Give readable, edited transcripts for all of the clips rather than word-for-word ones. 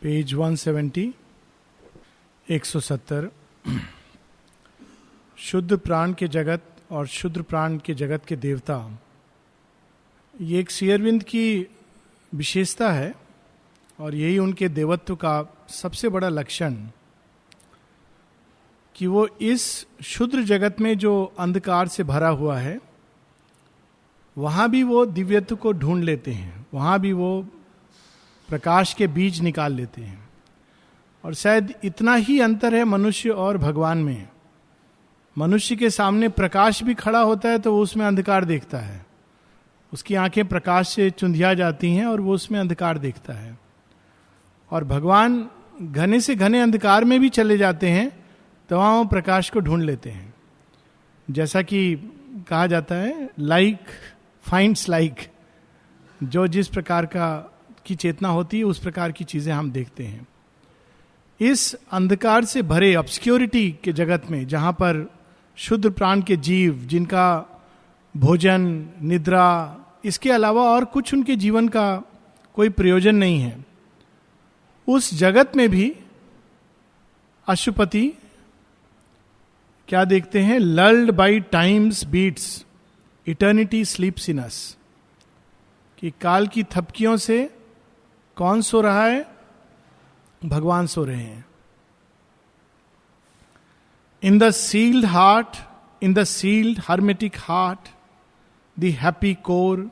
Page 170, 170। शुद्ध प्राण के जगत और शुद्र प्राण के जगत के देवता, ये एक श्री अरविंद की विशेषता है और यही उनके देवत्व का सबसे बड़ा लक्षण, कि वो इस शुद्र जगत में जो अंधकार से भरा हुआ है वहाँ भी वो दिव्यत्व को ढूंढ लेते हैं, वहाँ भी वो प्रकाश के बीज निकाल लेते हैं। और शायद इतना ही अंतर है मनुष्य और भगवान में। मनुष्य के सामने प्रकाश भी खड़ा होता है तो वो उसमें अंधकार देखता है, उसकी आंखें प्रकाश से चुंधिया जाती हैं और वो उसमें अंधकार देखता है। और भगवान घने से घने अंधकार में भी चले जाते हैं तो वहाँ वो प्रकाश को ढूंढ लेते हैं। जैसा कि कहा जाता है, लाइक फाइंड्स लाइक, जो जिस प्रकार की चेतना होती है उस प्रकार की चीजें हम देखते हैं। इस अंधकार से भरे ऑब्सक्योरिटी के जगत में, जहां पर शुद्ध प्राण के जीव, जिनका भोजन निद्रा इसके अलावा और कुछ उनके जीवन का कोई प्रयोजन नहीं है, उस जगत में भी अशुपति क्या देखते हैं? Lulled by time's beats eternity sleeps in us, कि काल की थपकियों से कौन सो रहा है? भगवान सो रहे हैं। In the sealed heart, in the sealed hermetic heart, the happy core,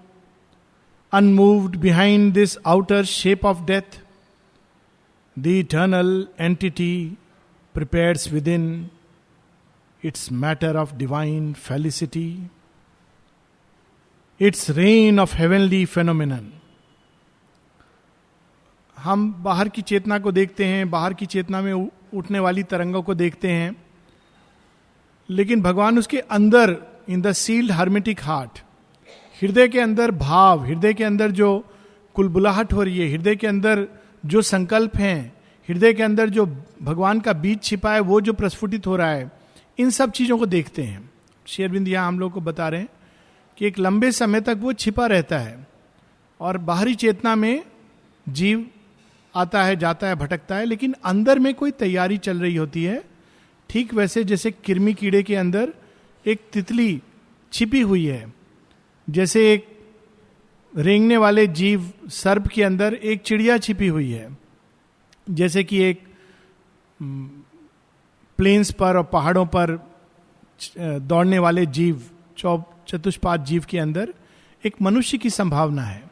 unmoved behind this outer shape of death, the eternal entity prepares within its matter of divine felicity, its reign of heavenly phenomenon. हम बाहर की चेतना को देखते हैं, बाहर की चेतना में उठने वाली तरंगों को देखते हैं, लेकिन भगवान उसके अंदर, in the sealed hermetic heart, हृदय के अंदर भाव, हृदय के अंदर जो कुलबुलाहट हो रही है, हृदय के अंदर जो संकल्प हैं, हृदय के अंदर जो भगवान का बीज छिपा है वो जो प्रस्फुटित हो रहा है, इन सब चीजों को देखते हैं। श्री अरविंद यहां हम लोग को बता रहे हैं कि एक लंबे समय तक वो छिपा रहता है और बाहरी चेतना में जीव आता है, जाता है, भटकता है, लेकिन अंदर में कोई तैयारी चल रही होती है। ठीक वैसे जैसे कृमि कीड़े के अंदर एक तितली छिपी हुई है, जैसे एक रेंगने वाले जीव सर्प के अंदर एक चिड़िया छिपी हुई है, जैसे कि एक प्लेन्स पर और पहाड़ों पर दौड़ने वाले जीव, चतुष्पाद जीव के अंदर एक मनुष्य की संभावना है,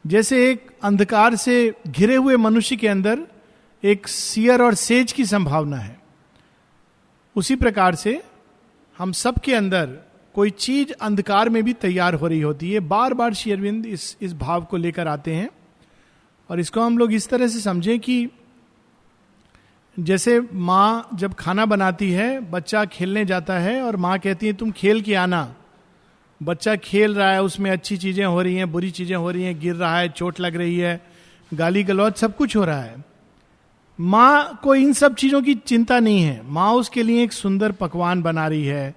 जैसे एक अंधकार से घिरे हुए मनुष्य के अंदर एक सियर और सेज की संभावना है। उसी प्रकार से हम सब के अंदर कोई चीज अंधकार में भी तैयार हो रही होती है। बार बार श्री अरविंद इस भाव को लेकर आते हैं और इसको हम लोग इस तरह से समझें कि जैसे माँ जब खाना बनाती है, बच्चा खेलने जाता है और माँ कहती है तुम खेल के आना। बच्चा खेल रहा है, उसमें अच्छी चीजें हो रही हैं, बुरी चीजें हो रही हैं, गिर रहा है, चोट लग रही है, गाली गलौज सब कुछ हो रहा है। माँ को इन सब चीजों की चिंता नहीं है। माँ उसके लिए एक सुंदर पकवान बना रही है,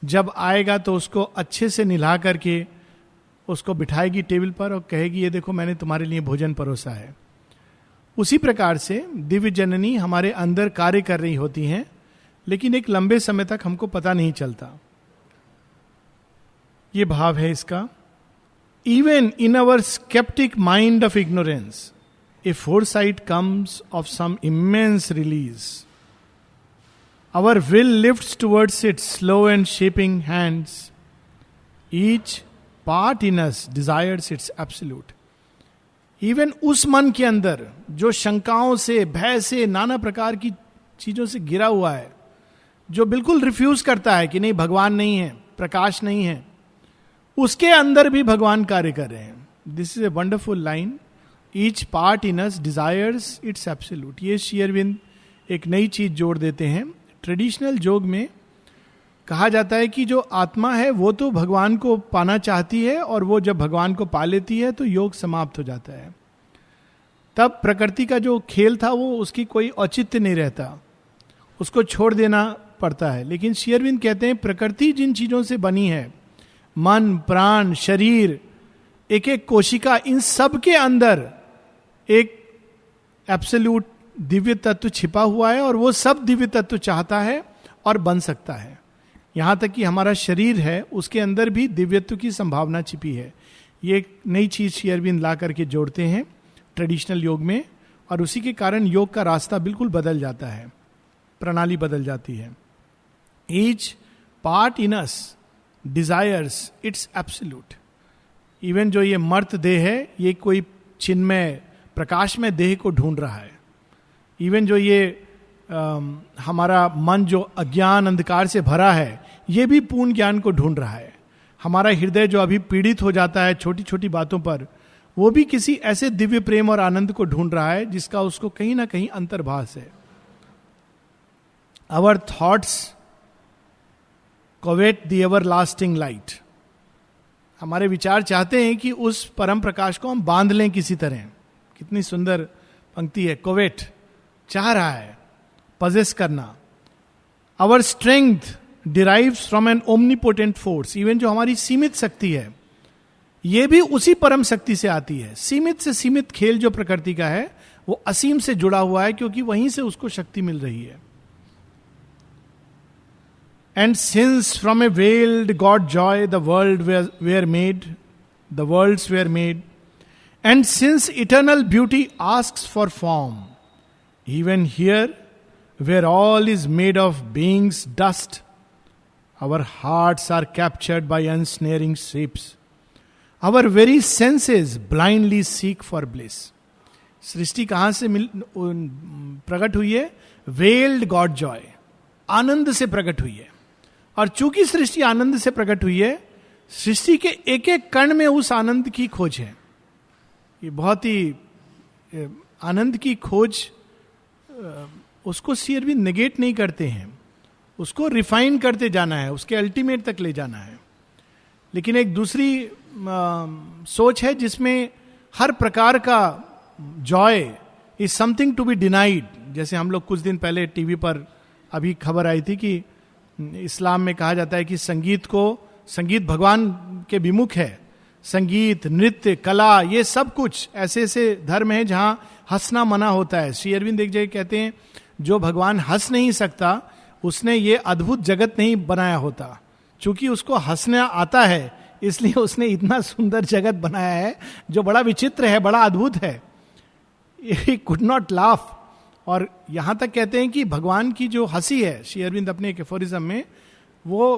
जब आएगा तो उसको अच्छे से निला करके उसको बिठाएगी टेबल पर और कहेगी ये देखो मैंने तुम्हारे लिए भोजन परोसा है। उसी प्रकार से दिव्य जननी हमारे अंदर कार्य कर रही होती हैं, लेकिन एक लंबे समय तक हमको पता नहीं चलता। ये भाव है इसका। Even in our sceptic mind of ignorance a foresight comes of some immense release, our will lifts towards its slow and shaping hands, each part in us desires its absolute. Even उस मन के अंदर जो शंकाओं से, भय से, नाना प्रकार की चीजों से घिरा हुआ है, जो बिल्कुल रिफ्यूज करता है कि नहीं भगवान नहीं है, प्रकाश नहीं है, उसके अंदर भी भगवान कार्य कर रहे हैं। This is a wonderful line, each part in us desires its absolute. ये श्री अरविंद एक नई चीज जोड़ देते हैं। ट्रेडिशनल योग में कहा जाता है कि जो आत्मा है वो तो भगवान को पाना चाहती है और वो जब भगवान को पा लेती है तो योग समाप्त हो जाता है। तब प्रकृति का जो खेल था वो उसकी कोई औचित्य नहीं रहता, उसको छोड़ देना पड़ता है। लेकिन श्री अरविंद कहते हैं प्रकृति जिन चीजों से बनी है, मन, प्राण, शरीर, एक एक कोशिका, इन सब के अंदर एक एब्सोल्यूट दिव्य तत्व छिपा हुआ है और वो सब दिव्य तत्व चाहता है और बन सकता है. यहां तक कि हमारा शरीर है, उसके अंदर भी दिव्यत्व की संभावना छिपी है. ये एक नई चीज श्री अरविंद ला करके जोड़ते हैं ट्रेडिशनल योग में, और उसी के कारण योग का रास्ता बिल्कुल बदल जाता है, प्रणाली बदल जाती है. Each part in us desires its absolute. Even जो ये मर्त देह है, ये कोई चिन्मय प्रकाश में देह को ढूंढ रहा है. इवन जो ये हमारा मन जो अज्ञान अंधकार से भरा है, ये भी पूर्ण ज्ञान को ढूंढ रहा है. हमारा हृदय जो अभी पीड़ित हो जाता है छोटी छोटी बातों पर, वो भी किसी ऐसे दिव्य प्रेम और आनंद को ढूंढ रहा है जिसका उसको कहीं ना कहीं अंतर्भास है. Our thoughts covet the ever lasting light. हमारे विचार चाहते हैं कि उस परम प्रकाश को हम बांध लें किसी तरह. कितनी सुंदर पंक्ति है, कोवेट, चाह रहा है, पजेस करना. Our strength derives from an omnipotent force. Even जो हमारी सीमित शक्ति है, ये भी उसी परम शक्ति से आती है. सीमित से सीमित खेल जो प्रकृति का है, वो असीम से जुड़ा हुआ है, क्योंकि वहीं से उसको शक्ति मिल रही है. And since from a veiled God joy the world were made, the worlds were made, and since eternal beauty asks for form, even here where all is made of being's dust, our hearts are captured by ensnaring ships. Our very senses blindly seek for bliss. सृष्टि कहां से प्रकट हुई है? Weld God Joy, आनंद से प्रकट हुई है. और चूंकि सृष्टि आनंद से प्रकट हुई है, सृष्टि के एक एक कण में उस आनंद की खोज है. ये बहुत ही आनंद की खोज, उसको श्री अरविंद नेगेट नहीं करते हैं, उसको रिफाइन करते जाना है, उसके अल्टीमेट तक ले जाना है. लेकिन एक दूसरी सोच है जिसमें हर प्रकार का joy is something to be denied. जैसे हम लोग कुछ दिन पहले टीवी पर अभी खबर आई थी कि इस्लाम में कहा जाता है कि संगीत भगवान के विमुख है. संगीत, नृत्य, कला, ये सब कुछ ऐसे ऐसे धर्म है जहां हंसना मना होता है. श्री अरविंद एक जगह कहते हैं, जो भगवान हंस नहीं सकता, उसने ये अद्भुत जगत नहीं बनाया होता. चूंकि उसको हंसना आता है, इसलिए उसने इतना सुंदर जगत बनाया है जो बड़ा विचित्र है, बड़ा अद्भुत है. He could not laugh. और यहां तक कहते हैं कि भगवान की जो हंसी है, श्री अरविंद अपने एक एफोरिज्म में, वो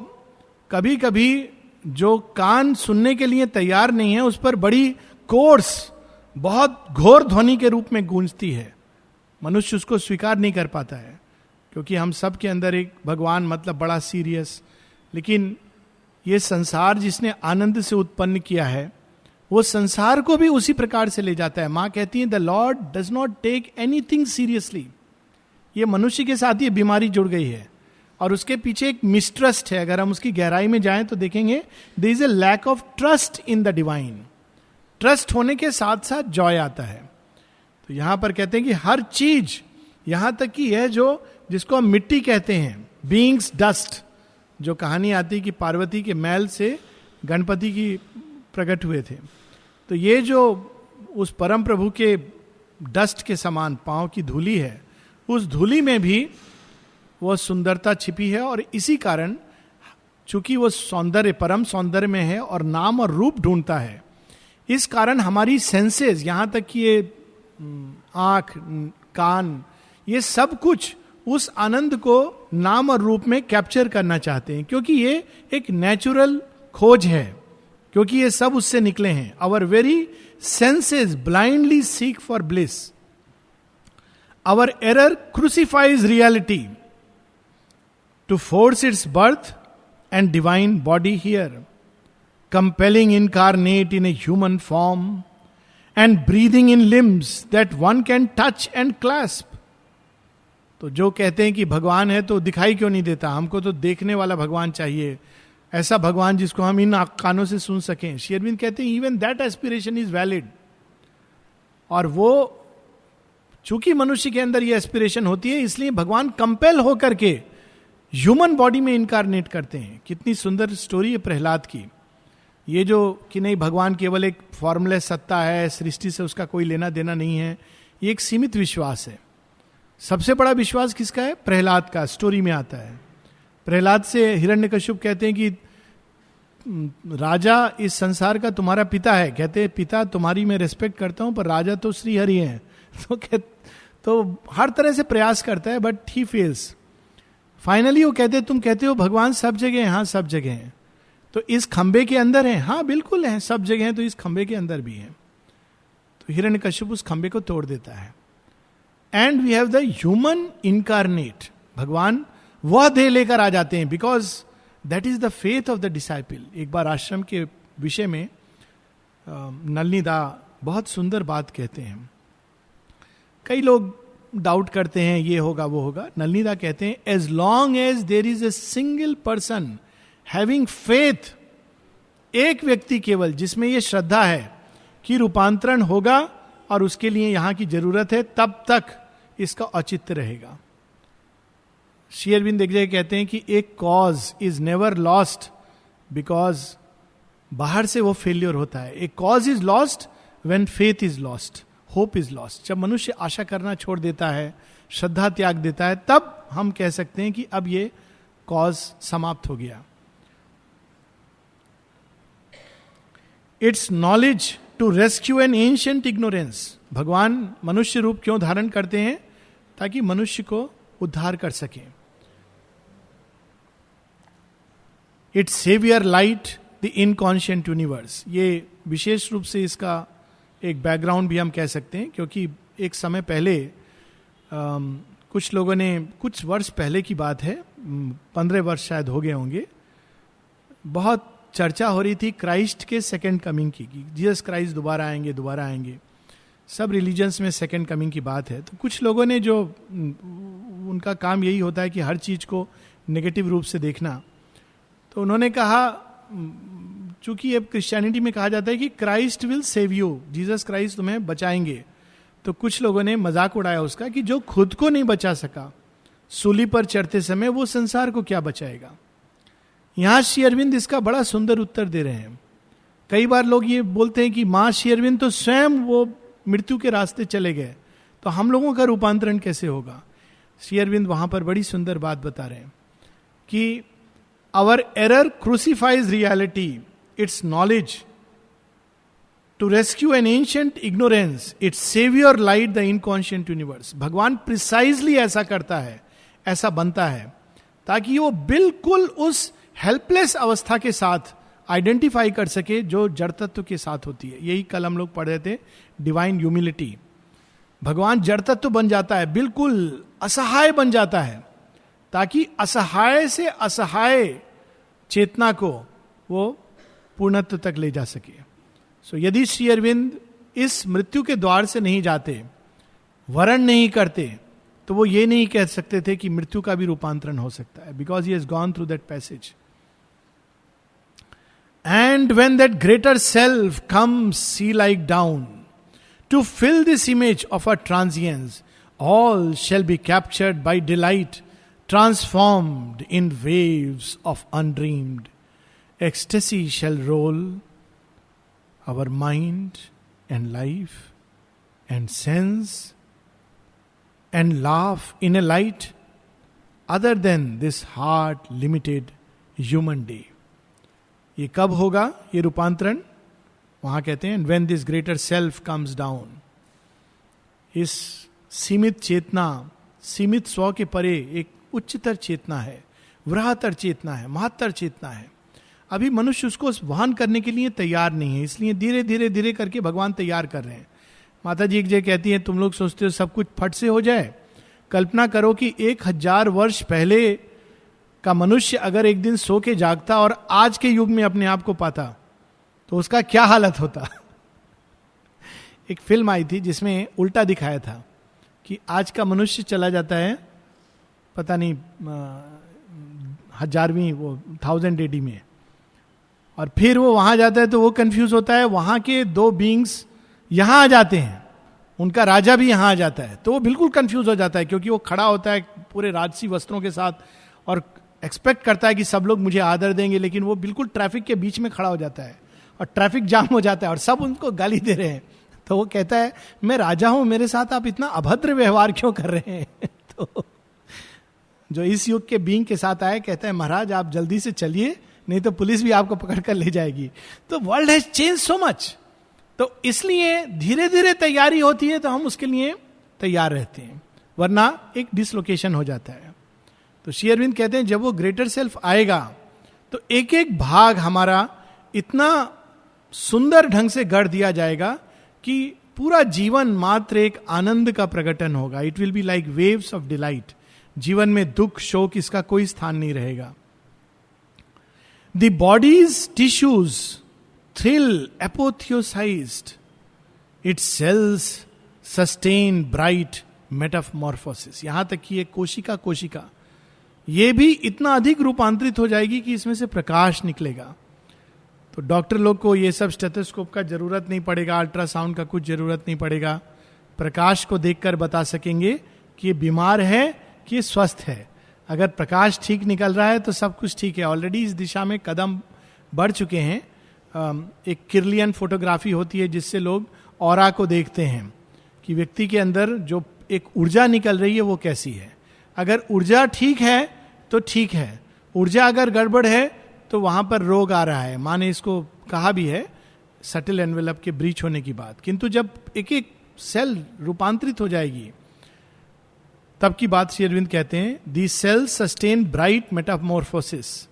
कभी कभी जो कान सुनने के लिए तैयार नहीं है, उस पर बड़ी कोर्स, बहुत घोर ध्वनि के रूप में गूंजती है. मनुष्य उसको स्वीकार नहीं कर पाता है, क्योंकि हम सब के अंदर एक भगवान मतलब बड़ा सीरियस. लेकिन ये संसार जिसने आनंद से उत्पन्न किया है, वो संसार को भी उसी प्रकार से ले जाता है. मां कहती है, the Lord does not take anything seriously. ये मनुष्य के साथ ये बीमारी जुड़ गई है, और उसके पीछे एक मिसट्रस्ट है. अगर हम उसकी गहराई में जाएं तो देखेंगे there is a lack of trust in the divine. Trust होने के साथ साथ जॉय आता है. तो यहां पर कहते हैं कि हर चीज, यहां तक कि यह जो जिसको हम मिट्टी कहते हैं, बीइंग्स डस्ट, जो कहानी आती कि पार्वती के मैल से गणपति की प्रकट हुए थे. तो ये जो उस परम प्रभु के डस्ट के समान पांव की धूली है, उस धूली में भी वो सुंदरता छिपी है. और इसी कारण, चूंकि वो सौंदर्य परम सौंदर्य में है और नाम और रूप ढूंढता है, इस कारण हमारी सेंसेस, यहां तक कि ये आंख, कान, ये सब कुछ उस आनंद को नाम और रूप में कैप्चर करना चाहते हैं, क्योंकि ये एक नेचुरल खोज है, क्योंकि ये सब उससे निकले हैं. Our very senses blindly seek for bliss. Our error crucifies reality to force its birth and divine body here, compelling incarnate in a human form and breathing in limbs that one can touch and clasp. तो जो कहते हैं कि भगवान है तो दिखाई क्यों नहीं देता, हमको तो देखने वाला भगवान चाहिए, ऐसा भगवान जिसको हम इन कानों से सुन सकें. श्री अरविंद कहते हैं even that aspiration is valid. और वो चूंकि मनुष्य के अंदर ये एस्पिरेशन होती है, इसलिए भगवान कंपेल होकर के ह्यूमन बॉडी में इनकारनेट करते हैं. कितनी सुंदर स्टोरी है प्रहलाद की. ये जो कि नहीं, भगवान केवल एक फॉर्मलेस सत्ता है, सृष्टि से उसका कोई लेना देना नहीं है, ये एक सीमित विश्वास है। सबसे बड़ा विश्वास किसका है? प्रहलाद का, स्टोरी में आता है। प्रहलाद से हिरण्यकश्यप कहते हैं कि राजा इस संसार का तुम्हारा पिता है। कहते हैं पिता तुम्हारी मैं रिस्पेक्ट करता हूं, पर राजा तो श्री हरि हैं। तो हर तरह से प्रयास करता है, बट ही फेल्स। फाइनली वो कहते हैं, तुम कहते हो भगवान सब जगह हैं। हाँ, सब जगह हैं। तो इस खंबे के अंदर है? हाँ बिल्कुल है, सब जगह है, तो इस खंबे के अंदर भी है। तो हिरण्यकश्यप उस खंबे को तोड़ देता है। And we have the human incarnate. भगवान वह देह लेकर आ जाते हैं, because that is the faith of the disciple. एक बार आश्रम के विषय में नलनीदा बहुत सुंदर बात कहते हैं। कई लोग डाउट करते हैं ये होगा वो होगा। नलनीदा कहते हैं, as long as there is a single person having faith, एक व्यक्ति केवल जिसमें यह श्रद्धा है कि रूपांतरण होगा और उसके लिए यहां की जरूरत है, तब तक इसका औचित्य रहेगा। श्री अरविंद एक जगह कहते हैं कि एक cause is never lost because बाहर से वो फेल्योर होता है। एक cause is lost when faith is lost, hope is lost. जब मनुष्य आशा करना छोड़ देता है, श्रद्धा त्याग देता है, तब हम कह सकते हैं कि अब ये कॉज समाप्त हो गया। Its knowledge to rescue an ancient ignorance. भगवान मनुष्य रूप क्यों धारण करते हैं? ताकि मनुष्य को उद्धार कर सके। Its saviour light the inconscient universe. ये विशेष रूप से इसका एक बैकग्राउंड भी हम कह सकते हैं, क्योंकि एक समय पहले कुछ लोगों ने, कुछ वर्ष पहले की बात है, 15 वर्ष शायद हो गए होंगे, बहुत चर्चा हो रही थी क्राइस्ट के सेकंड कमिंग की। जीसस क्राइस्ट दोबारा आएंगे। सब रिलीजन्स में सेकंड कमिंग की बात है। तो कुछ लोगों ने, जो उनका काम यही होता है कि हर चीज को नेगेटिव रूप से देखना, तो उन्होंने कहा, चूंकि अब क्रिश्चियनिटी में कहा जाता है कि Christ will save you, Jesus Christ तुम्हें बचाएंगे, तो कुछ लोगों ने मजाक उड़ाया उसका कि जो खुद को नहीं बचा सका सूली पर चढ़ते समय, वो संसार को क्या बचाएगा। यहां श्री अरविंद इसका बड़ा सुंदर उत्तर दे रहे हैं। कई बार लोग ये बोलते हैं कि मां श्री अरविंद तो स्वयं वो मृत्यु के रास्ते चले गए, तो हम लोगों का रूपांतरण कैसे होगा। श्री अरविंद वहां पर बड़ी सुंदर बात बता रहे हैं कि our error crucifies reality, its knowledge to rescue an ancient ignorance, its saviour light the inconscient universe. भगवान प्रिसाइजली ऐसा करता है, ऐसा बनता है, ताकि वो बिल्कुल उस हेल्पलेस अवस्था के साथ आइडेंटिफाई कर सके जो जड़ तत्व के साथ होती है। यही कल हम लोग पढ़ रहे थे, डिवाइन ह्यूमिलिटी। भगवान जड़ तत्व बन जाता है, बिल्कुल असहाय बन जाता है, ताकि असहाय से असहाय चेतना को वो पूर्णत्व तक ले जा सके। सो यदि श्री अरविंद इस मृत्यु के द्वार से नहीं जाते, वरण नहीं करते, तो वो ये नहीं कह सकते थे कि मृत्यु का भी रूपांतरण हो सकता है, because he has gone through that passage. And when that greater self comes sea-like down to fill this image of our transience, all shall be captured by delight, transformed in waves of undreamed ecstasy shall roll our mind and life and sense and laugh in a light other than this heart limited human day. ये कब होगा ये रूपांतरण? वहां कहते हैं when this greater self comes down. इस सीमित चेतना, सीमित स्व के परे एक उच्चतर चेतना है, वृहत्तर चेतना है, महत्तर चेतना है। अभी मनुष्य उसको वहन करने के लिए तैयार नहीं है, इसलिए धीरे धीरे धीरे करके भगवान तैयार कर रहे हैं। माता जी एक जगह कहती हैं, तुम लोग सोचते हो सब कुछ फट से हो जाए। कल्पना करो कि 1000 वर्ष पहले का मनुष्य अगर एक दिन सो के जागता और आज के युग में अपने आप को पाता, तो उसका क्या हालत होता। एक फिल्म आई थी जिसमें उल्टा दिखाया था कि आज का मनुष्य चला जाता है, पता नहीं 1000 AD में, और फिर वो वहां जाता है तो वो कंफ्यूज होता है, वहां के 2 बींग्स यहां आ जाते हैं, उनका राजा भी यहां आ जाता है, तो वो बिल्कुल कंफ्यूज हो जाता है, क्योंकि वो खड़ा होता है पूरे राजसी वस्त्रों के साथ और एक्सपेक्ट करता है कि सब लोग मुझे आदर देंगे, लेकिन वो बिल्कुल ट्रैफिक के बीच में खड़ा हो जाता है और ट्रैफिक जाम हो जाता है और सब उनको गाली दे रहे हैं। तो वो कहता है मैं राजा हूं, मेरे साथ आप इतना अभद्र व्यवहार क्यों कर रहे हैं? तो जो इस युग के बीइंग के साथ आया कहता है महाराज आप जल्दी से चलिए, नहीं तो पुलिस भी आपको पकड़ कर ले जाएगी. तो world has change so much. तो इसलिए धीरे धीरे तैयारी होती है तो हम उसके लिए तैयार रहते हैं, वरना एक डिसलोकेशन हो जाता है. तो श्री अरविंद कहते हैं जब वो ग्रेटर सेल्फ आएगा तो एक एक भाग हमारा इतना सुंदर ढंग से गढ़ दिया जाएगा कि पूरा जीवन मात्र एक आनंद का प्रकटन होगा. It will be like waves of delight. जीवन में दुख शोक इसका कोई स्थान नहीं रहेगा. The body's tissues thrill apotheosised, its cells sustain bright metamorphosis. यहां तक कि एक कोशिका ये भी इतना अधिक रूपांतरित हो जाएगी कि इसमें से प्रकाश निकलेगा. तो डॉक्टर लोग को ये सब स्टेथोस्कोप का जरूरत नहीं पड़ेगा, अल्ट्रासाउंड का कुछ जरूरत नहीं पड़ेगा. प्रकाश को देखकर बता सकेंगे कि ये बीमार है कि ये स्वस्थ है. अगर प्रकाश ठीक निकल रहा है तो सब कुछ ठीक है. ऑलरेडी इस दिशा में कदम बढ़ चुके हैं. एक किरलियन फोटोग्राफी होती है जिससे लोग ऑरा को देखते हैं कि व्यक्ति के अंदर जो एक ऊर्जा निकल रही है वो कैसी है. अगर ऊर्जा ठीक है तो ठीक है, ऊर्जा अगर गड़बड़ है तो वहां पर रोग आ रहा है. माने इसको कहा भी है सटल एनवेलप के ब्रीच होने की बात. किंतु जब एक एक सेल रूपांतरित हो जाएगी तब की बात श्री अरविंद कहते हैं the cell sustain bright metamorphosis.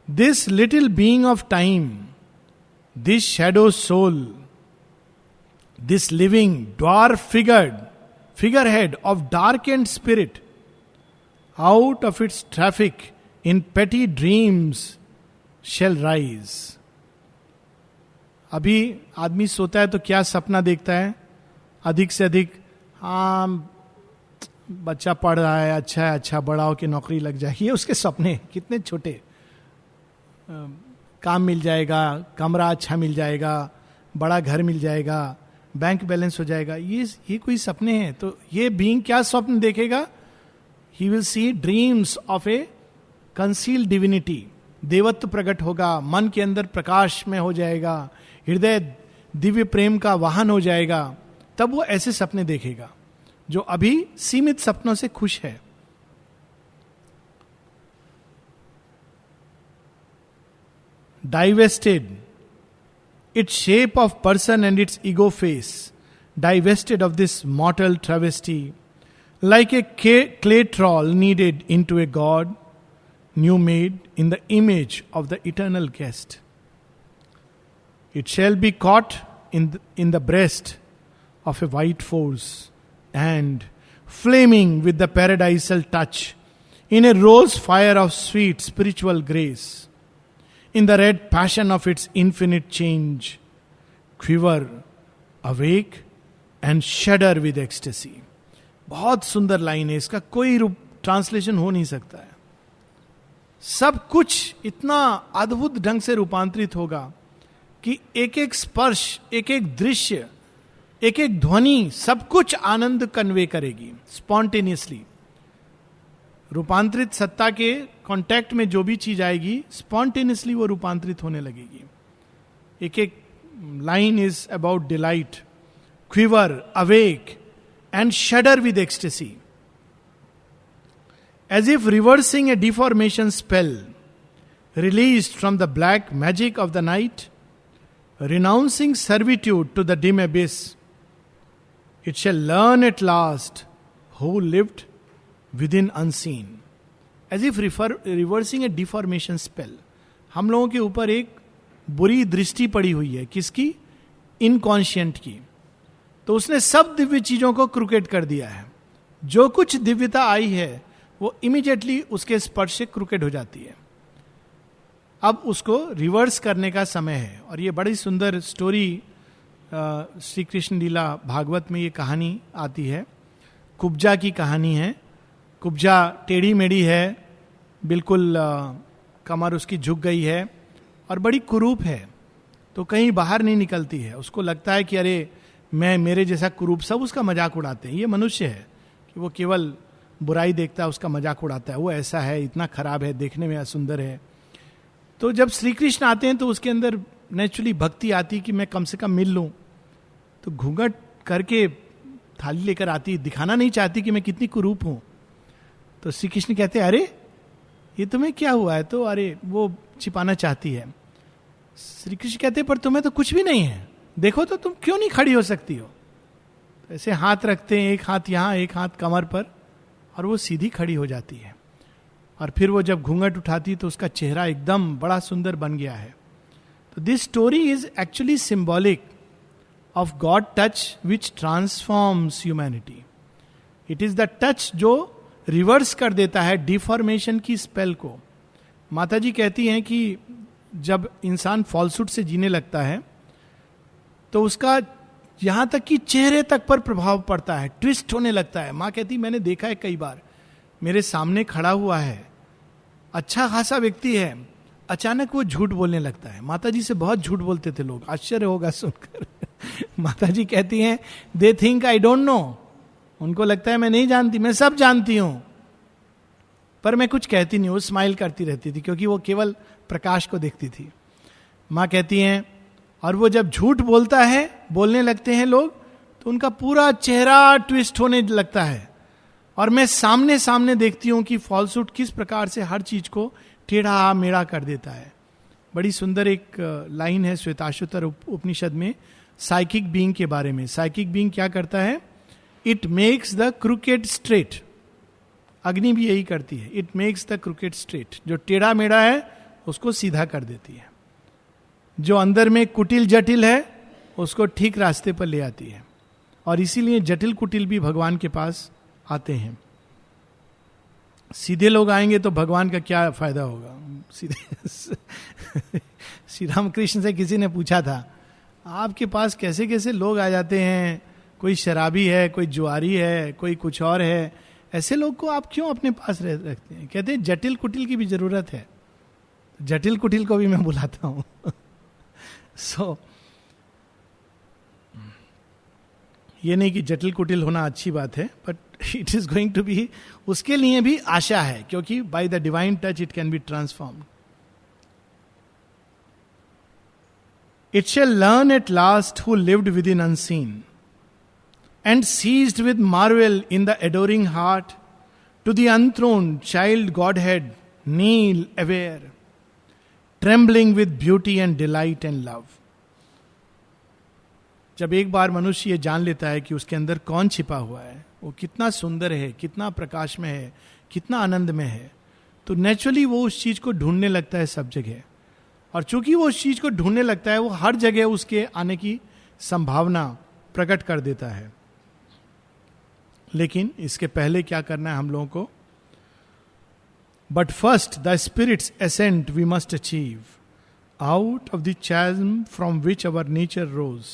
This little being of time, this shadow soul, this living dwarf figure head of dark and spirit, out of its traffic in petty dreams shall rise. अभी आदमी सोता है तो क्या सपना देखता है? अधिक से अधिक हाँ बच्चा पढ़ रहा है, अच्छा बड़ा हो के नौकरी लग जाएगी. उसके सपने कितने छोटे. काम मिल जाएगा, कमरा अच्छा मिल जाएगा, बड़ा घर मिल जाएगा, बैंक बैलेंस हो जाएगा. ये कोई सपने हैं? तो ये बीइंग क्या स्वप्न देखेगा? He will see dreams of a concealed divinity. देवत्व प्रकट होगा, मन के अंदर प्रकाश में हो जाएगा, हृदय दिव्य प्रेम का वाहन हो जाएगा. तब वो ऐसे सपने देखेगा जो अभी सीमित सपनों से खुश है. Divested its shape of person and its ego face, divested of this mortal travesty, like a clay troll kneaded into a god, new made in the image of the eternal guest. It shall be caught in the breast of a white force, and flaming with the paradisal touch, in a rose fire of sweet spiritual grace, in the red passion of its infinite change, quiver, awake, and shudder with ecstasy. बहुत सुंदर line है, इसका कोई रूप translation हो नहीं सकता है. सब कुछ इतना अद्भुत ढंग से रूपांतरित होगा कि एक एक स्पर्श, एक एक दृश्य, एक एक ध्वनि सब कुछ आनंद कन्वे करेगी स्पॉन्टेनियसली. रूपांतरित सत्ता के कांटेक्ट में जो भी चीज आएगी स्पॉन्टेनियसली वो रूपांतरित होने लगेगी. एक एक line is about delight, quiver, awake and shudder with ecstasy. As if reversing a deformation spell, released from the black magic of the night, renouncing servitude to the dim abyss, it shall learn at last who lived within unseen. As if reversing a deformation spell. हम लोगों के ऊपर एक बुरी दृष्टि पड़ी हुई है. किसकी? इनकॉन्शियंट की. तो उसने सब दिव्य चीजों को क्रुकेट कर दिया है. जो कुछ दिव्यता आई है वो इमीडिएटली उसके स्पर्श से क्रुकेट हो जाती है. अब उसको रिवर्स करने का समय है. और ये बड़ी सुंदर स्टोरी श्री कृष्ण लीला भागवत में ये कहानी आती है. कुब्जा की कहानी है. कुब्जा टेढ़ी मेढ़ी है, बिल्कुल कमर उसकी झुक गई है और बड़ी कुरूप है. तो कहीं बाहर नहीं निकलती है. उसको लगता है कि अरे मैं मेरे जैसा कुरूप, सब उसका मजाक उड़ाते हैं. ये मनुष्य है कि वो केवल बुराई देखता है, उसका मजाक उड़ाता है. वो ऐसा है, इतना खराब है, देखने में असुंदर है. तो जब श्री कृष्ण आते हैं तो उसके अंदर नेचुरली भक्ति आती कि मैं कम से कम मिल लूं. तो घूंघट करके थाली लेकर आती, दिखाना नहीं चाहती कि मैं कितनी कुरूप हूं. तो श्री कृष्ण कहते हैं, अरे ये तुम्हें क्या हुआ है? तो अरे वो छिपाना चाहती है. श्री कृष्ण कहते हैं, पर तुम्हें तो कुछ भी नहीं है, देखो तो तुम क्यों नहीं खड़ी हो सकती हो? तो ऐसे हाथ रखते हैं, एक हाथ यहां, एक हाथ कमर पर, और वो सीधी खड़ी हो जाती है. और फिर वो जब घूंघट उठाती तो उसका चेहरा एकदम बड़ा सुंदर बन गया है. तो this story is actually symbolic of God touch which transforms humanity. It is the touch जो रिवर्स कर देता है डिफॉर्मेशन की स्पेल को. माता जी कहती हैं कि जब इंसान फॉल्सूट से जीने लगता है तो उसका यहां तक कि चेहरे तक पर प्रभाव पड़ता है, ट्विस्ट होने लगता है. मां कहती, मैंने देखा है कई बार, मेरे सामने खड़ा हुआ है, अच्छा खासा व्यक्ति है, अचानक वो झूठ बोलने लगता है. माता जी से बहुत झूठ बोलते थे लोग, आश्चर्य होगा सुनकर. माता जी कहती हैं, they think I don't know. उनको लगता है मैं नहीं जानती, मैं सब जानती हूं, पर मैं कुछ कहती नहीं. वो स्माइल करती रहती थी क्योंकि वो केवल प्रकाश को देखती थी. मां कहती हैं, और वो जब झूठ बोलता है, बोलने लगते हैं लोग, तो उनका पूरा चेहरा ट्विस्ट होने लगता है. और मैं सामने सामने देखती हूं कि फॉल्सूट किस प्रकार से हर चीज को टेढ़ा मेढ़ा कर देता है. बड़ी सुंदर एक लाइन है श्वेताश्वतर उपनिषद में साइकिक बीइंग के बारे में. साइकिक बीइंग क्या करता है? It makes the crooked straight. अग्नि भी यही करती है, it makes the crooked straight. जो टेढ़ा मेढ़ा है उसको सीधा कर देती है. जो अंदर में कुटिल जटिल है उसको ठीक रास्ते पर ले आती है. और इसीलिए जटिल कुटिल भी भगवान के पास आते हैं. सीधे लोग आएंगे तो भगवान का क्या फायदा होगा? सीधे श्री रामकृष्ण से किसी ने पूछा था, आपके पास कैसे कैसे लोग आ जाते हैं, कोई शराबी है, कोई जुआरी है, कोई कुछ और है, ऐसे लोग को आप क्यों अपने पास रखते हैं? कहते हैं जटिल कुटिल की भी जरूरत है. जटिल कुटिल को भी मैं बुलाता हूं. सो ये नहीं कि जटिल कुटिल होना अच्छी बात है, but it is going to be, उसके लिए भी आशा है, क्योंकि by the divine touch it can be transformed. It shall learn at last who lived within unseen and seized with marvel in the adoring heart, to the unthroned child Godhead kneel aware, trembling with beauty and delight and love. जब एक बार मनुष्य ये जान लेता है कि उसके अंदर कौन छिपा हुआ है, वो कितना सुंदर है, कितना प्रकाश में है, कितना आनंद में है, तो नेचुरली वो उस चीज को ढूंढने लगता है सब जगह. और चूंकि वो उस चीज को ढूंढने लगता है, वो हर जगह उसके आने की संभावना प्रकट कर देता है. लेकिन इसके पहले क्या करना है हम लोगों को? But first the spirit's ascent we must achieve out of the chasm from which our nature rose.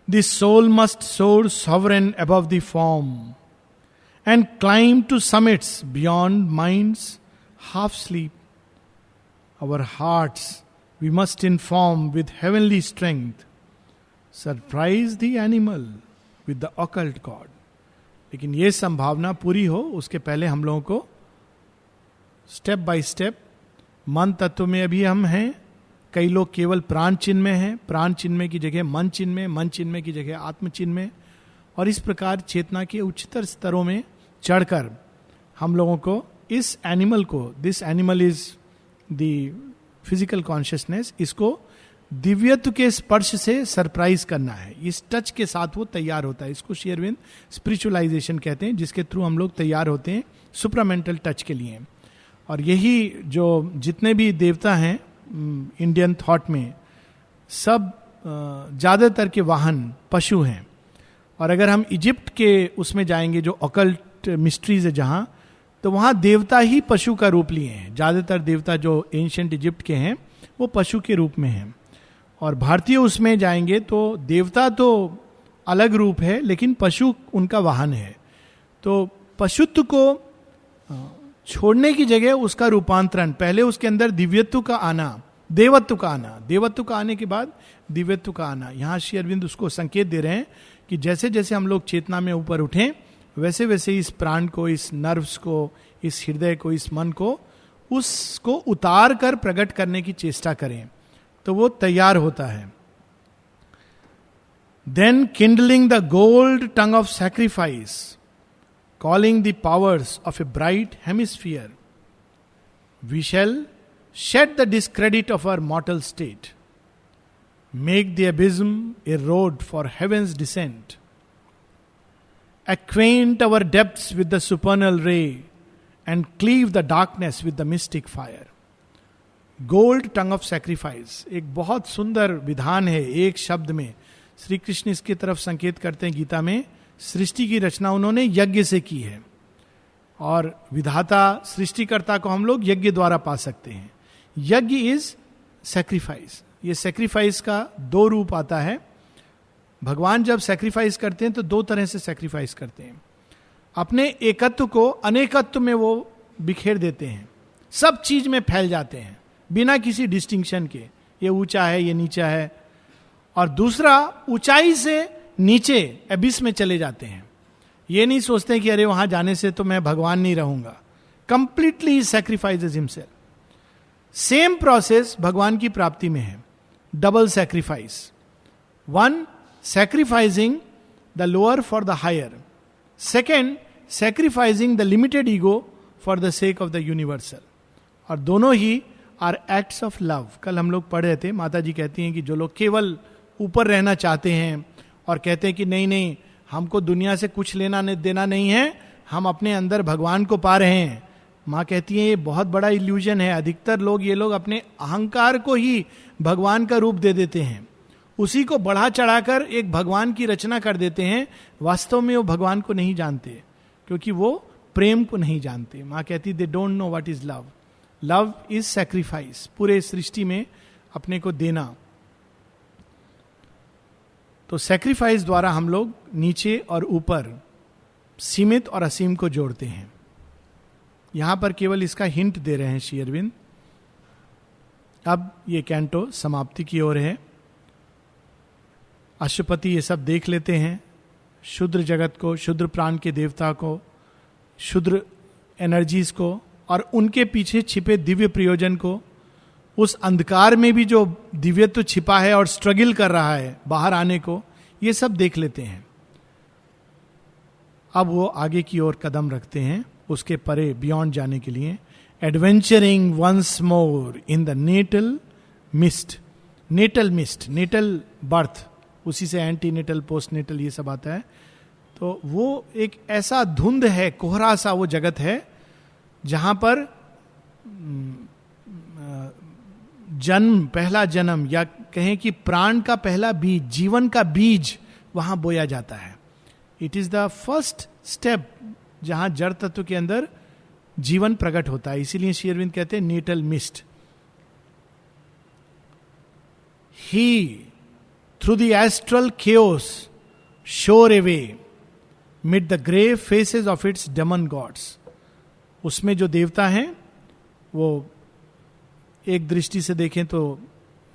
The soul must soar sovereign above the form and climb to summits beyond mind's half sleep. Our hearts we must inform with heavenly strength, surprise the animal with the occult God. लेकिन ये संभावना पूरी हो उसके पहले हम लोगों को स्टेप बाय स्टेप, मन तत्व में अभी हम हैं, कई लोग केवल प्राण चिन्ह में हैं, प्राण चिन्ह की जगह मन चिन्ह में, मन चिन्ह की जगह आत्म चिन्ह में, और इस प्रकार चेतना के उच्चतर स्तरों में चढ़कर हम लोगों को इस एनिमल को, this animal is the physical consciousness, इसको दिव्यत्व के स्पर्श से सरप्राइज करना है. इस टच के साथ वो तैयार होता है. इसको श्री अरविंद स्पिरिचुअलाइजेशन कहते हैं, जिसके थ्रू हम लोग तैयार होते हैं सुप्रामेंटल टच के लिए. और यही जो जितने भी देवता हैं इंडियन थॉट में, सब ज्यादातर के वाहन पशु हैं. और अगर हम इजिप्ट के उसमें जाएंगे, जो ऑकल्ट मिस्ट्रीज है जहां, तो वहां देवता ही पशु का रूप लिए हैं. ज्यादातर देवता जो एंशिएंट इजिप्ट के हैं वो पशु के रूप में हैं. और भारतीय उसमें जाएंगे तो देवता तो अलग रूप है, लेकिन पशु उनका वाहन है. तो पशुत्व को छोड़ने की जगह उसका रूपांतरण, पहले उसके अंदर दिव्यत्व का आना, देवत्व का आना, देवत्व का आने के बाद दिव्यत्व का आना. यहां श्री अरविंद उसको संकेत दे रहे हैं कि जैसे जैसे हम लोग चेतना में ऊपर उठें, वैसे वैसे इस प्राण को, इस नर्व्स को, इस हृदय को, इस मन को, उसको उतार कर प्रकट करने की चेष्टा करें, तो वो तैयार होता है. Then kindling the gold tongue of sacrifice, calling the powers of a bright hemisphere, we shall shed the discredit of our mortal state, make the abysm a road for heaven's descent, acquaint our depths with the supernal ray, and cleave the darkness with the mystic fire. Gold tongue of sacrifice एक बहुत सुंदर विधान है. एक शब्द में श्री कृष्ण इसकी तरफ संकेत करते हैं गीता में. सृष्टि की रचना उन्होंने यज्ञ से की है, और विधाता सृष्टिकर्ता को हम लोग यज्ञ द्वारा पा सकते हैं. यज्ञ इज सैक्रिफाइस. ये सैक्रिफाइस का दो रूप आता है. भगवान जब सैक्रिफाइस करते हैं तो दो तरह से सैक्रिफाइस करते हैं. अपने एकत्व को अनेकत्व में वो बिखेर देते हैं, सब चीज में फैल जाते हैं बिना किसी डिस्टिंक्शन के. ये ऊंचा है, ये नीचा है. और दूसरा, ऊंचाई से नीचे एबिस में चले जाते हैं. ये नहीं सोचते हैं कि अरे वहां जाने से तो मैं भगवान नहीं रहूंगा. Completely sacrifices himself. Same process भगवान की प्राप्ति में है. Double sacrifice. One, sacrificing the lower for the higher. Second, sacrificing the limited ego for the sake of the universal. और दोनों ही आर एक्ट्स ऑफ लव. कल हम लोग पढ़ रहे थे, माता जी कहती हैं कि जो लोग केवल ऊपर रहना चाहते हैं और कहते हैं कि नहीं नहीं हमको दुनिया से कुछ लेना देना नहीं है, हम अपने अंदर भगवान को पा रहे हैं. माँ कहती है ये बहुत बड़ा इल्यूजन है. अधिकतर लोग, ये लोग अपने अहंकार को ही भगवान का रूप दे देते हैं, उसी को बढ़ा चढ़ाकर एक भगवान की रचना कर देते हैं. वास्तव में वो भगवान को नहीं जानते, क्योंकि वो प्रेम को नहीं जानते. माँ कहती they don't know what is love. Love is sacrifice. पूरे सृष्टि में अपने को देना. तो सैक्रिफाइस द्वारा हम लोग नीचे और ऊपर, सीमित और असीम को जोड़ते हैं. यहां पर केवल इसका हिंट दे रहे हैं श्री अरविंद. अब ये कैंटो समाप्ति की ओर है. अश्वपति ये सब देख लेते हैं, शुद्र जगत को, शुद्र प्राण के देवता को, शुद्र एनर्जीज को, और उनके पीछे छिपे दिव्य प्रयोजन को. उस अंधकार में भी जो दिव्यत्व छिपा है और स्ट्रगल कर रहा है बाहर आने को, ये सब देख लेते हैं. अब वो आगे की ओर कदम रखते हैं, उसके परे बियॉन्ड जाने के लिए. Adventuring once more in the natal mist. Natal mist, natal birth, उसी से एंटी नेटल, पोस्ट नेटल, ये सब आता है. तो वो एक ऐसा धुंध है, कोहरा सा वो जगत है जहां पर जन्म, पहला जन्म, या कहें कि प्राण का पहला बीज, जीवन का बीज वहां बोया जाता है. It is the first step जहां जड़ तत्व के अंदर जीवन प्रकट होता है. इसीलिए श्री अरविंद कहते हैं natal mist. He through the astral chaos shore away mid the grave faces of its demon gods. उसमें जो देवता हैं वो एक दृष्टि से देखें तो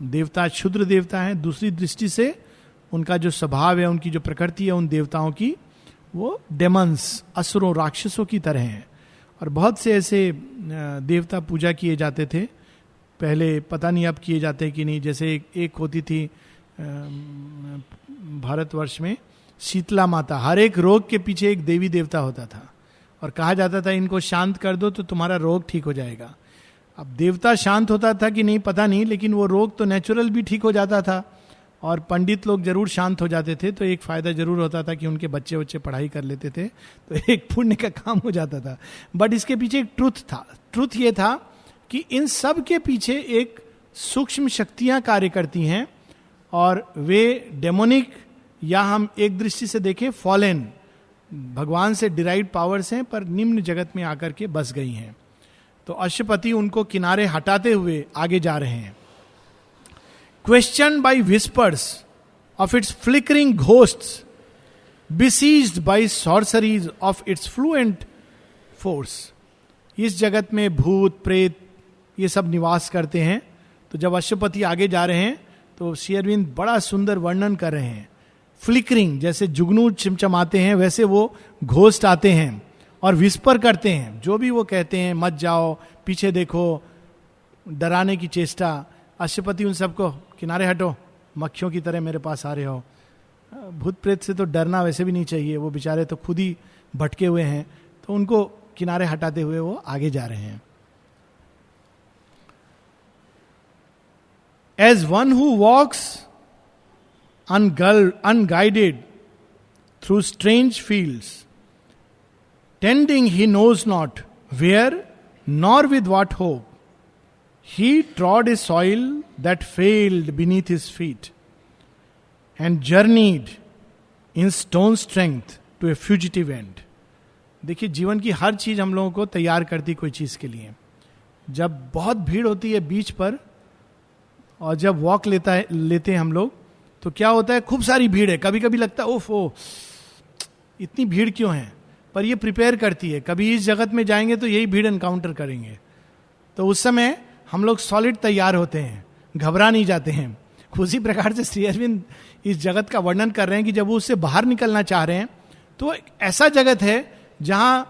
देवता क्षुद्र देवता हैं, दूसरी दृष्टि से उनका जो स्वभाव है, उनकी जो प्रकृति है उन देवताओं की, वो डेमन्स, असुरों, राक्षसों की तरह हैं. और बहुत से ऐसे देवता पूजा किए जाते थे पहले, पता नहीं अब किए जाते कि नहीं. जैसे एक होती थी भारतवर्ष में शीतला माता. हर एक रोग के पीछे एक देवी देवता होता था और कहा जाता था इनको शांत कर दो तो तुम्हारा रोग ठीक हो जाएगा. अब देवता शांत होता था कि नहीं पता नहीं, लेकिन वो रोग तो नेचुरल भी ठीक हो जाता था और पंडित लोग जरूर शांत हो जाते थे. तो एक फायदा जरूर होता था कि उनके बच्चे बच्चे पढ़ाई कर लेते थे, तो एक पुण्य का काम हो जाता था. बट इसके पीछे एक ट्रुथ था. ट्रुथ ये था कि इन सब के पीछे एक सूक्ष्म शक्तियां कार्य करती हैं और वे डेमोनिक, या हम एक दृष्टि से देखें फॉलेन, भगवान से डिराइव्ड पावर्स हैं पर निम्न जगत में आकर के बस गई हैं. तो अश्वपति उनको किनारे हटाते हुए आगे जा रहे हैं. Question by whispers of its flickering ghosts, besieged by sorceries of its fluent force. इस जगत में भूत प्रेत ये सब निवास करते हैं. तो जब अश्वपति आगे जा रहे हैं तो श्री अरविंद बड़ा सुंदर वर्णन कर रहे हैं. फ्लिकरिंग, जैसे जुगनू चिमचमाते हैं वैसे वो घोस्ट आते हैं और विस्पर करते हैं. जो भी वो कहते हैं, मत जाओ, पीछे देखो, डराने की चेष्टा. अश्वपति उन सबको किनारे हटो, मक्खियों की तरह मेरे पास आ रहे हो, भूत प्रेत से तो डरना वैसे भी नहीं चाहिए, वो बेचारे तो खुद ही भटके हुए हैं, तो उनको किनारे हटाते हुए वो आगे जा रहे हैं. As one who walks unguided through strange fields, tending he knows not where nor with what hope, he trod a soil that failed beneath his feet and journeyed in stone strength to a fugitive end. देखिए, जीवन की हर चीज हम लोगों को तैयार करती कोई चीज के लिए. जब बहुत भीड़ होती है बीच पर और जब वॉक लेते हैं हम लोग, तो क्या होता है, खूब सारी भीड़ है, कभी कभी लगता है ओफ ओ इतनी भीड़ क्यों है, पर ये प्रिपेयर करती है, कभी इस जगत में जाएंगे तो यही भीड़ एनकाउंटर करेंगे, तो उस समय हम लोग सॉलिड तैयार होते हैं, घबरा नहीं जाते हैं. उसी प्रकार से श्री अरविंद इस जगत का वर्णन कर रहे हैं कि जब वो उससे बाहर निकलना चाह रहे हैं, तो ऐसा जगत है जहां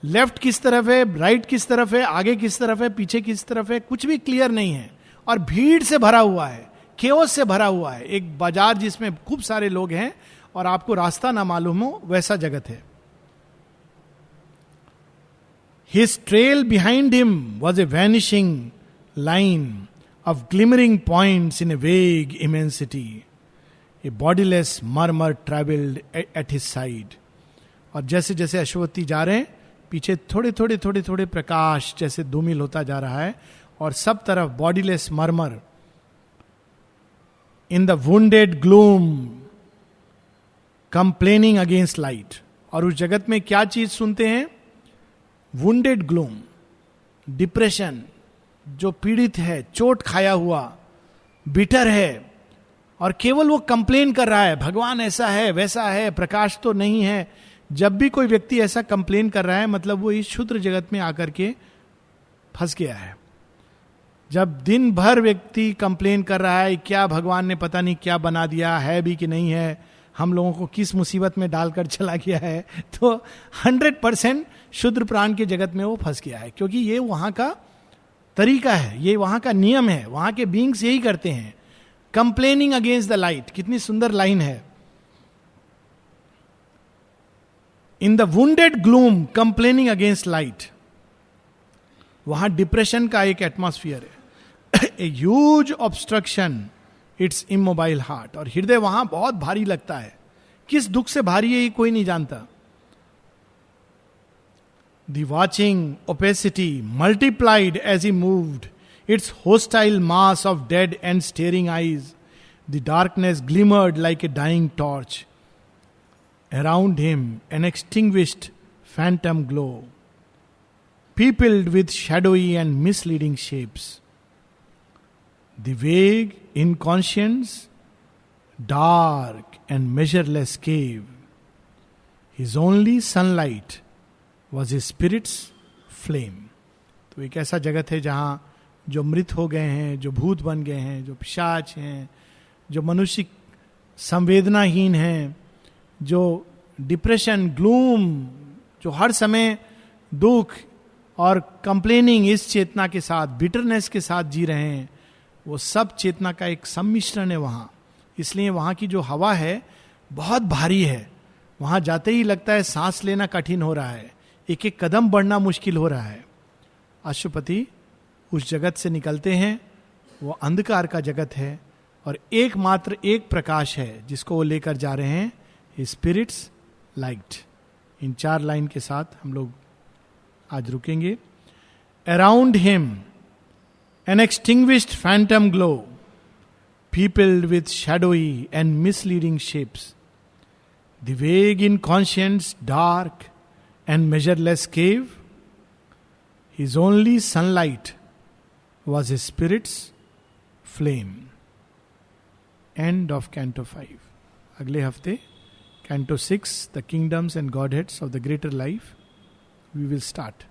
लेफ्ट किस तरफ है, राइट किस तरफ है, आगे किस तरफ है, पीछे किस तरफ है, कुछ भी क्लियर नहीं है, और भीड़ से भरा हुआ है, केओस से भरा हुआ है. एक बाजार जिसमें खूब सारे लोग हैं और आपको रास्ता ना मालूम हो, वैसा जगत है. His trail behind him was a vanishing line of glimmering points in a vague immensity. A bodiless murmur traveled at his side. और जैसे जैसे अश्वत्थी जा रहे हैं, पीछे थोड़े थोड़े थोड़े थोड़े प्रकाश जैसे धूमिल होता जा रहा है, और सब तरफ bodiless murmur in the wounded gloom complaining against light. और उस जगत में क्या चीज सुनते हैं? वुंडेड ग्लूम, डिप्रेशन, जो पीड़ित है, चोट खाया हुआ, बिटर है, और केवल वो कंप्लेन कर रहा है, भगवान ऐसा है वैसा है, प्रकाश तो नहीं है. जब भी कोई व्यक्ति ऐसा कंप्लेन कर रहा है, मतलब वो इस क्षुद्र जगत में आकर के फंस गया है. जब दिन भर व्यक्ति कंप्लेन कर रहा है क्या भगवान ने पता नहीं क्या बना दिया है भी कि नहीं है, हम लोगों को किस मुसीबत में डालकर चला गया है, तो 100% शुद्र प्राण के जगत में वो फंस गया है, क्योंकि ये वहां का तरीका है, ये वहां का नियम है, वहां के बींग्स यही करते हैं. कंप्लेनिंग अगेंस्ट द लाइट, कितनी सुंदर लाइन है. In the wounded gloom complaining against light. वहां डिप्रेशन का एक एटमॉस्फियर है, a huge obstruction it's immobile heart. और हृदय वहां बहुत भारी लगता है. किस दुख से भारी है ये कोई नहीं जानता. The watching opacity multiplied as he moved its hostile mass of dead and staring eyes. The darkness glimmered like a dying torch. Around him an extinguished phantom glow, peopled with shadowy and misleading shapes. The vague, inconscious, dark and measureless cave. His only sunlight was his spirit's flame. तो एक ऐसा जगत है जहां जो मृत हो गए हैं, जो भूत बन गए हैं, जो पिशाच हैं, जो मनुष्य संवेदनाहीन हैं, जो डिप्रेशन, ग्लूम, जो हर समय दुख और कंप्लेनिंग इस चेतना के साथ, बिटरनेस के साथ जी रहे हैं, वो सब चेतना का एक सम्मिश्रण है वहां. इसलिए वहां की जो हवा है बहुत भारी है. वहां जाते ही लगता है सांस लेना कठिन हो रहा है, एक एक कदम बढ़ना मुश्किल हो रहा है. अश्वपति उस जगत से निकलते हैं, वो अंधकार का जगत है, और एकमात्र एक प्रकाश है जिसको वो लेकर जा रहे हैं, स्पिरिट्स लाइट. इन 4 लाइन के साथ हम लोग आज रुकेंगे. Around him an extinguished phantom glow, peopled with shadowy and misleading shapes. The vague inconscious, dark and measureless cave. His only sunlight was his spirit's flame. End of Canto 5. अगले हफ्ते Canto 6, The Kingdoms and Godheads of the Greater Life, we will start.